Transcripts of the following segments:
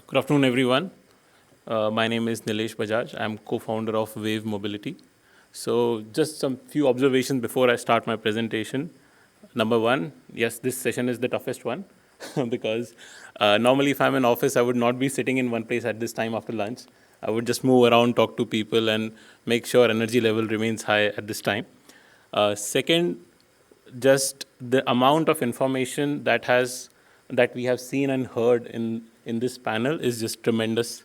Good afternoon, everyone. My name is Nilesh Bajaj. I'm co-founder of Vayve Mobility. So just some few observations before I start my presentation. Number one, yes, this session is the toughest one because normally if I'm in office, I would not be sitting in one place at this time after lunch. I would just move around, talk to people, and make sure energy level remains high at this time. Second, just the amount of information that we have seen and heard in this panel is just tremendous,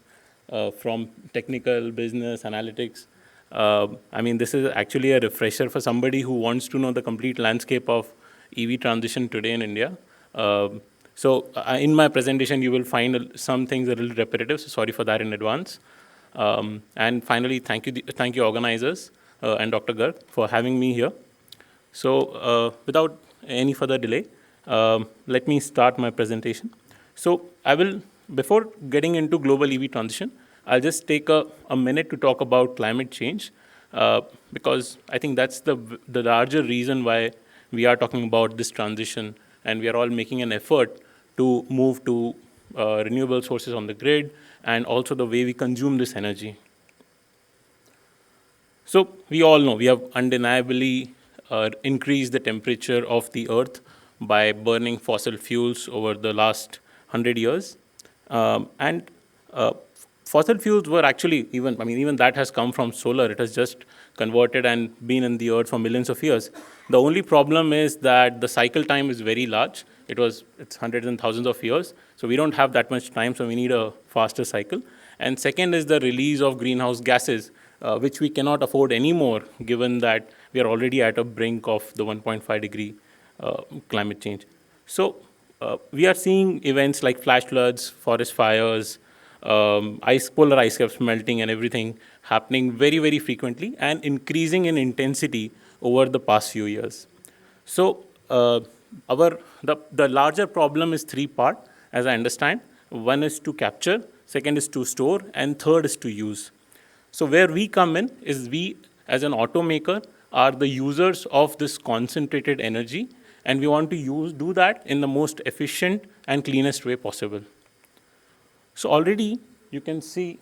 from technical, business, analytics. I mean, this is actually a refresher for somebody who wants to know the complete landscape of EV transition today in India. In my presentation, you will find some things a little repetitive, so sorry for that in advance. And finally, thank you organizers and Dr. Garg for having me here. So without any further delay, let me start my presentation. So before getting into global EV transition, I'll just take a minute to talk about climate change, because I think that's the larger reason why we are talking about this transition, and we are all making an effort to move to renewable sources on the grid, and also the way we consume this energy. So we all know we have undeniably increased the temperature of the Earth by burning fossil fuels over the last 100 years. Fossil fuels were actually, even that has come from solar. It has just converted and been in the Earth for millions of years. The only problem is that the cycle time is very large. It's hundreds and thousands of years. So we don't have that much time, so we need a faster cycle. And second is the release of greenhouse gases, which we cannot afford anymore, given that we are already at a brink of the 1.5 degree climate change. So we are seeing events like flash floods, forest fires, polar ice caps melting and everything happening very, very frequently and increasing in intensity over the past few years. So the larger problem is three-part, as I understand. One is to capture, second is to store, and third is to use. So where we come in is we, as an automaker, are the users of this concentrated energy, and we want to do that in the most efficient and cleanest way possible. So already you can see,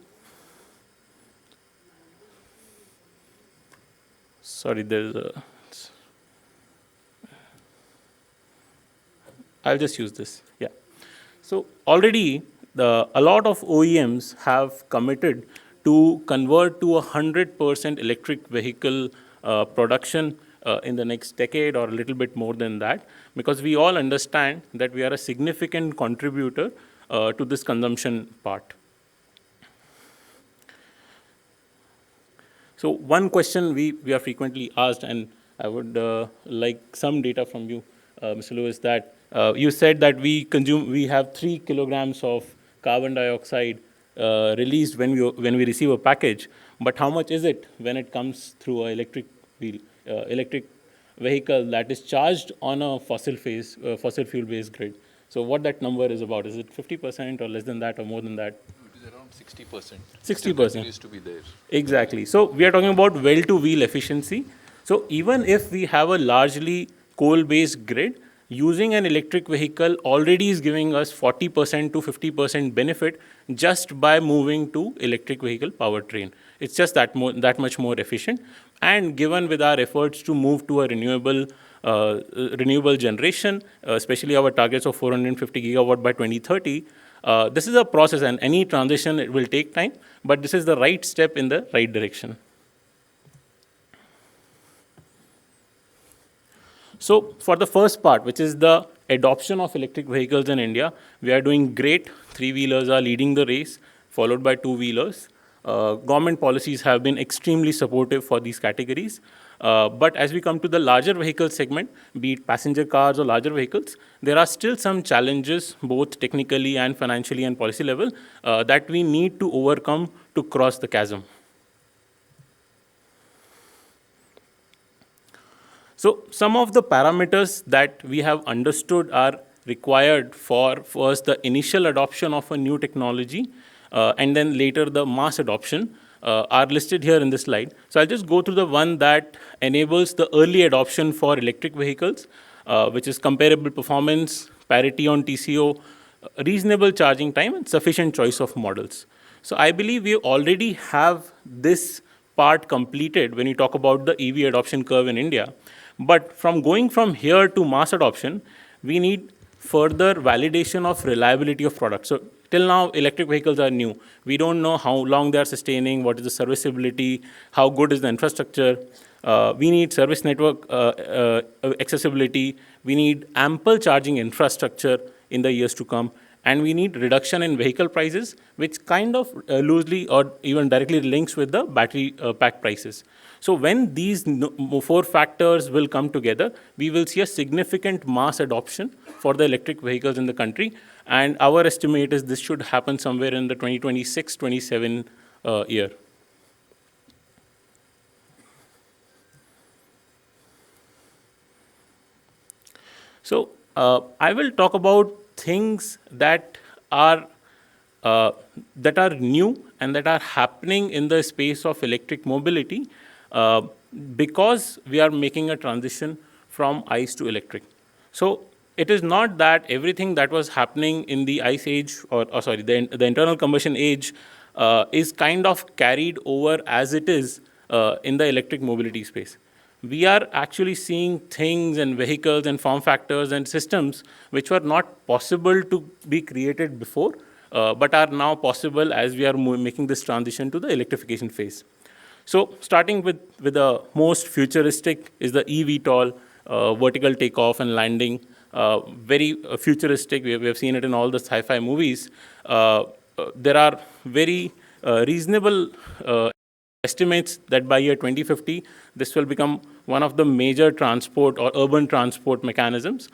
I'll just use this, yeah. So already a lot of OEMs have committed to convert to 100% electric vehicle production in the next decade or a little bit more than that, because we all understand that we are a significant contributor to this consumption part. So one question we are frequently asked, and I would like some data from you, Mr. Lewis, that you said that we have 3 kilograms of carbon dioxide released when we receive a package, but how much is it when it comes through an electric vehicle that is charged on a fossil fuel-based grid? So what that number is about? Is it 50% or less than that or more than that? It is around 60%. 60%. Continues to be there. Exactly. So we are talking about well-to-wheel efficiency. So even if we have a largely coal-based grid, using an electric vehicle already is giving us 40% to 50% benefit just by moving to electric vehicle powertrain. It's just that much more efficient. And given with our efforts to move to a renewable generation, especially our targets of 450 gigawatt by 2030, this is a process, and any transition, it will take time, but this is the right step in the right direction. So for the first part, which is the adoption of electric vehicles in India, we are doing great. Three-wheelers are leading the race, followed by two-wheelers. Government policies have been extremely supportive for these categories. But as we come to the larger vehicle segment, be it passenger cars or larger vehicles, there are still some challenges, both technically and financially and policy level, that we need to overcome to cross the chasm. So some of the parameters that we have understood are required for first the initial adoption of a new technology, and then later the mass adoption are listed here in this slide. So I'll just go through the one that enables the early adoption for electric vehicles, which is comparable performance, parity on TCO, reasonable charging time, and sufficient choice of models. So I believe we already have this part completed when you talk about the EV adoption curve in India. But from going from here to mass adoption, we need further validation of reliability of products. So till now, electric vehicles are new. We don't know how long they are sustaining, what is the serviceability, how good is the infrastructure. We need service network accessibility. We need ample charging infrastructure in the years to come. And we need reduction in vehicle prices, which kind of loosely or even directly links with the battery pack prices. So when these four factors will come together, we will see a significant mass adoption for the electric vehicles in the country. And our estimate is this should happen somewhere in the 2026-27 year. So I will talk about things that are new and that are happening in the space of electric mobility because we are making a transition from ICE to electric. So it is not that everything that was happening in the ICE age, or sorry, the internal combustion age is kind of carried over as it is in the electric mobility space. We are actually seeing things and vehicles and form factors and systems which were not possible to be created before, but are now possible as we are making this transition to the electrification phase. So starting with the most futuristic is the eVTOL, vertical takeoff and landing, very futuristic. We have seen it in all the sci-fi movies. There are very reasonable estimates that by year 2050, this will become one of the major transport or urban transport mechanisms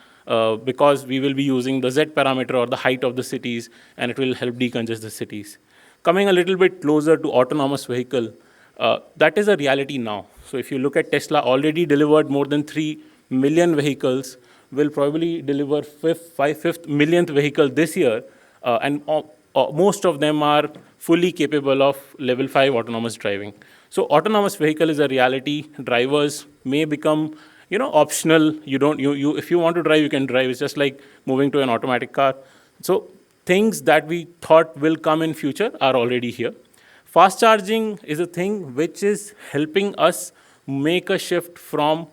because we will be using the Z parameter or the height of the cities, and it will help decongest the cities. Coming a little bit closer to autonomous vehicle, that is a reality now. So if you look at Tesla, already delivered more than 3 million vehicles, will probably deliver fifth millionth vehicle this year, and most of them are fully capable of level 5 autonomous driving. So autonomous vehicle is a reality. Drivers may become, optional. If you want to drive, you can drive. It's just like moving to an automatic car. So things that we thought will come in future are already here. Fast charging is a thing which is helping us make a shift from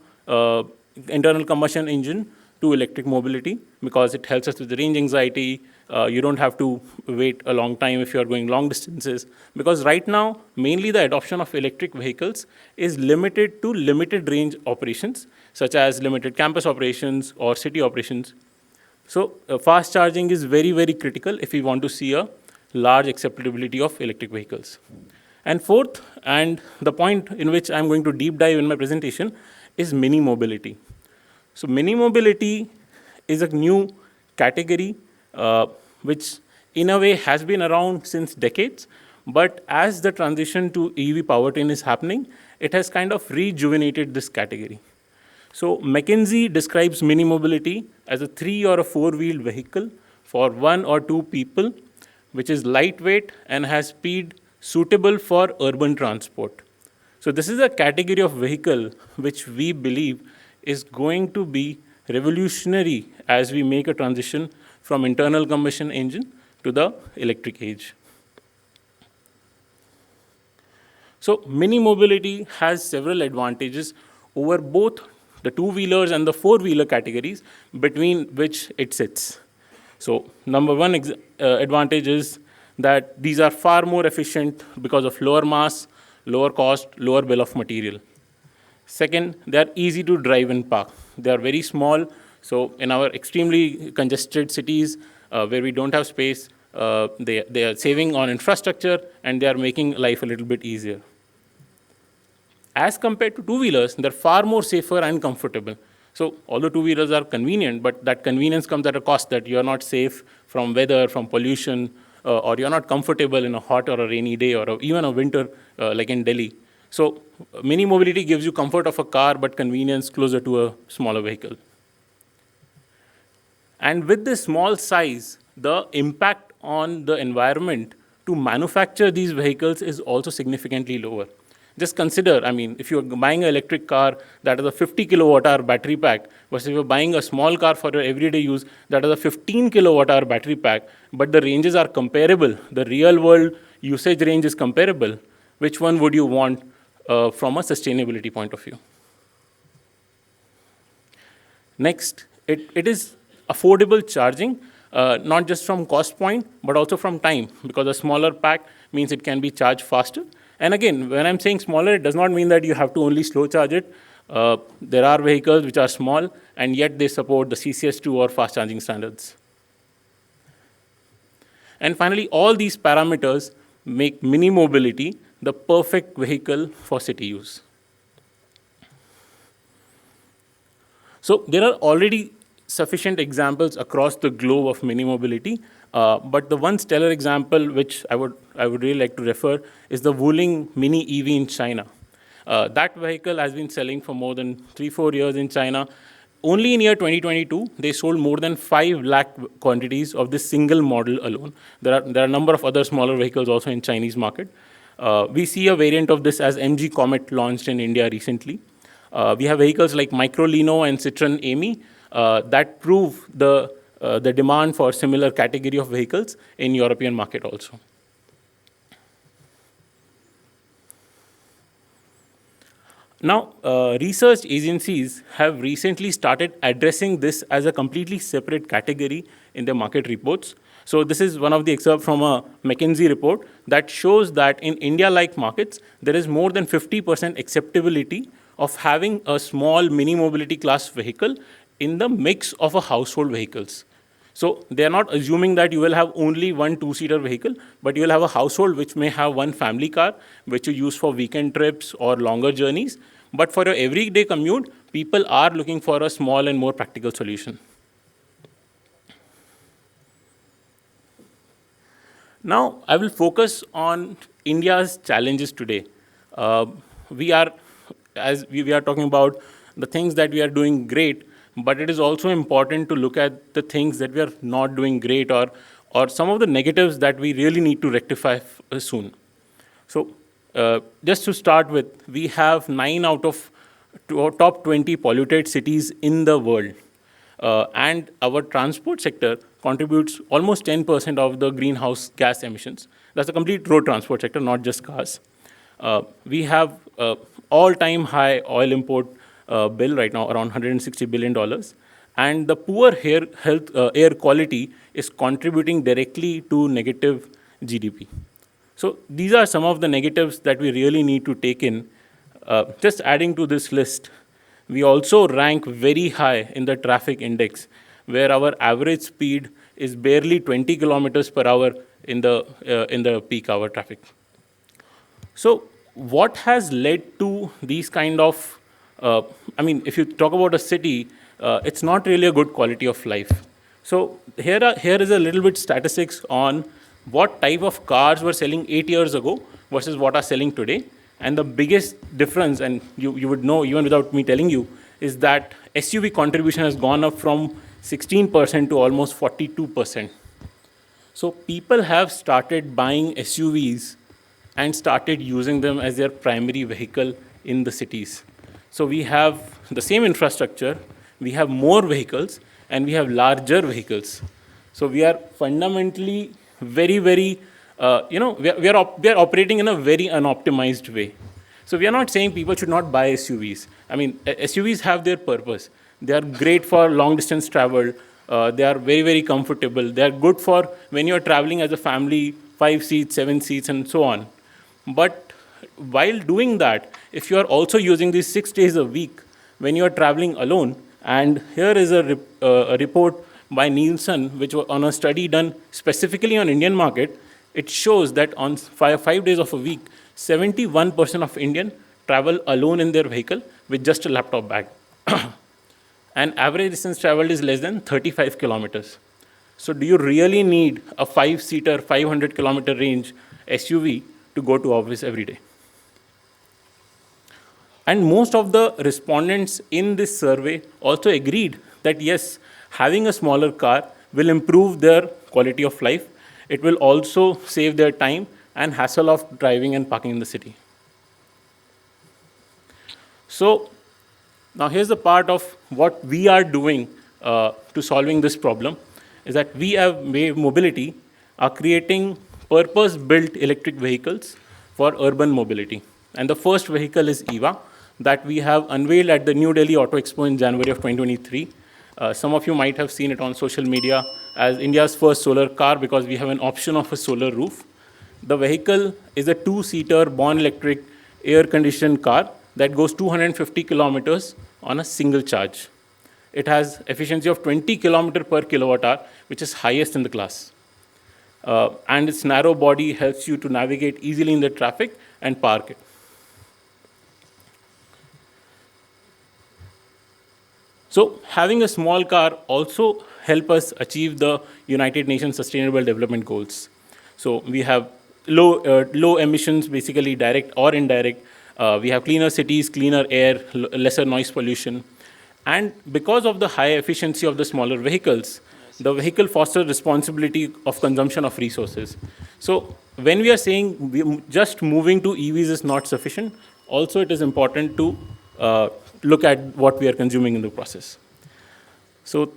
internal combustion engine to electric mobility because it helps us with the range anxiety. You don't have to wait a long time if you are going long distances. Because right now, mainly the adoption of electric vehicles is limited to limited range operations, such as limited campus operations or city operations. So fast charging is very, very critical if we want to see a large acceptability of electric vehicles. And fourth, and the point in which I'm going to deep dive in my presentation, is mini mobility. So mini mobility is a new category which in a way has been around since decades, but as the transition to EV powertrain is happening, it has kind of rejuvenated this category. So McKinsey describes mini mobility as a 3 or a 4-wheeled vehicle for 1 or 2 people, which is lightweight and has speed suitable for urban transport. So this is a category of vehicle which we believe is going to be revolutionary as we make a transition from internal combustion engine to the electric age. So mini mobility has several advantages over both the 2-wheelers and the 4-wheeler categories between which it sits. So number one advantage is that these are far more efficient because of lower mass, lower cost, lower bill of material. Second, they are easy to drive and park. They are very small. So in our extremely congested cities where we don't have space, they are saving on infrastructure and they are making life a little bit easier. As compared to 2-wheelers, they're far more safer and comfortable. So although 2-wheelers are convenient, but that convenience comes at a cost that you're not safe from weather, from pollution, or you're not comfortable in a hot or a rainy day or even a winter like in Delhi. So mini mobility gives you comfort of a car, but convenience closer to a smaller vehicle. And with this small size, the impact on the environment to manufacture these vehicles is also significantly lower. Just consider, I mean, if you're buying an electric car that has a 50 kilowatt hour battery pack, versus if you're buying a small car for your everyday use that has a 15 kilowatt hour battery pack, but the ranges are comparable, the real world usage range is comparable, which one would you want from a sustainability point of view? Next, it is affordable charging, not just from cost point, but also from time, because a smaller pack means it can be charged faster. And again, when I'm saying smaller, it does not mean that you have to only slow charge it. There are vehicles which are small, and yet they support the CCS2 or fast charging standards. And finally, all these parameters make mini mobility the perfect vehicle for city use. So there are already sufficient examples across the globe of mini mobility, but the one stellar example which I would really like to refer is the Wuling Mini EV in China. That vehicle has been selling for more than 3-4 years in China. Only in year 2022, they sold more than 5 lakh quantities of this single model alone. There are a number of other smaller vehicles also in Chinese market. We see a variant of this as MG Comet launched in India recently. We have vehicles like Microlino and Citroen Ami that prove the demand for similar category of vehicles in European market also. Now, research agencies have recently started addressing this as a completely separate category in their market reports. So this is one of the excerpts from a McKinsey report that shows that in India-like markets, there is more than 50% acceptability of having a small mini mobility class vehicle in the mix of a household vehicles. So they are not assuming that you will have only one two-seater vehicle, but you will have a household which may have one family car, which you use for weekend trips or longer journeys. But for your everyday commute, people are looking for a small and more practical solution. Now, I will focus on India's challenges today. We are talking about the things that we are doing great, but it is also important to look at the things that we are not doing great or some of the negatives that we really need to rectify soon. So just to start with, we have 9 out of top 20 polluted cities in the world. And our transport sector contributes almost 10% of the greenhouse gas emissions. That's the complete road transport sector, not just cars. We have all-time high oil import bill right now, around $160 billion. And the poor air quality is contributing directly to negative GDP. So these are some of the negatives that we really need to take in. Just adding to this list, we also rank very high in the traffic index, where our average speed is barely 20 kilometers per hour in the peak hour traffic. So what has led to these kind of, if you talk about a city, it's not really a good quality of life. So here is a little bit statistics on what type of cars were selling 8 years ago versus what are selling today. And the biggest difference, and you would know even without me telling you, is that SUV contribution has gone up from 16% to almost 42%. So people have started buying SUVs and started using them as their primary vehicle in the cities. So we have the same infrastructure, we have more vehicles, and we have larger vehicles. So we are fundamentally very, very, we are operating in a very unoptimized way. So we are not saying people should not buy SUVs. SUVs have their purpose. They are great for long distance travel. They are very, very comfortable. They are good for when you are traveling as a family, 5 seats, 7 seats, and so on. But while doing that, if you are also using these 6 days a week, when you are traveling alone, and here is a report by Nielsen, which was on a study done specifically on Indian market, it shows that on 5 days of a week, 71% of Indians travel alone in their vehicle with just a laptop bag. And average distance traveled is less than 35 kilometers. So do you really need a 5-seater, 500-kilometer range SUV to go to office every day? And most of the respondents in this survey also agreed that yes, having a smaller car will improve their quality of life. It will also save their time and hassle of driving and parking in the city. So now here's the part of what we are doing to solving this problem, is that we have Wayve Mobility are creating purpose-built electric vehicles for urban mobility. And the first vehicle is EVA that we have unveiled at the New Delhi Auto Expo in January of 2023. Some of you might have seen it on social media as India's first solar car because we have an option of a solar roof. The vehicle is a two-seater born electric air-conditioned car that goes 250 kilometers on a single charge. It has efficiency of 20 kilometer per kilowatt hour, which is highest in the class. And its narrow body helps you to navigate easily in the traffic and park it. So having a small car also help us achieve the United Nations Sustainable Development Goals. So we have low emissions, basically direct or indirect. We have cleaner cities, cleaner air, lesser noise pollution. And because of the high efficiency of the smaller vehicles, the vehicle fosters responsibility of consumption of resources. So when we are saying just moving to EVs is not sufficient, also it is important to look at what we are consuming in the process. So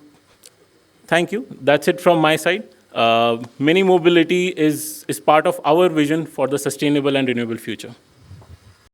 thank you. That's it from my side. Mini mobility is part of our vision for the sustainable and renewable future.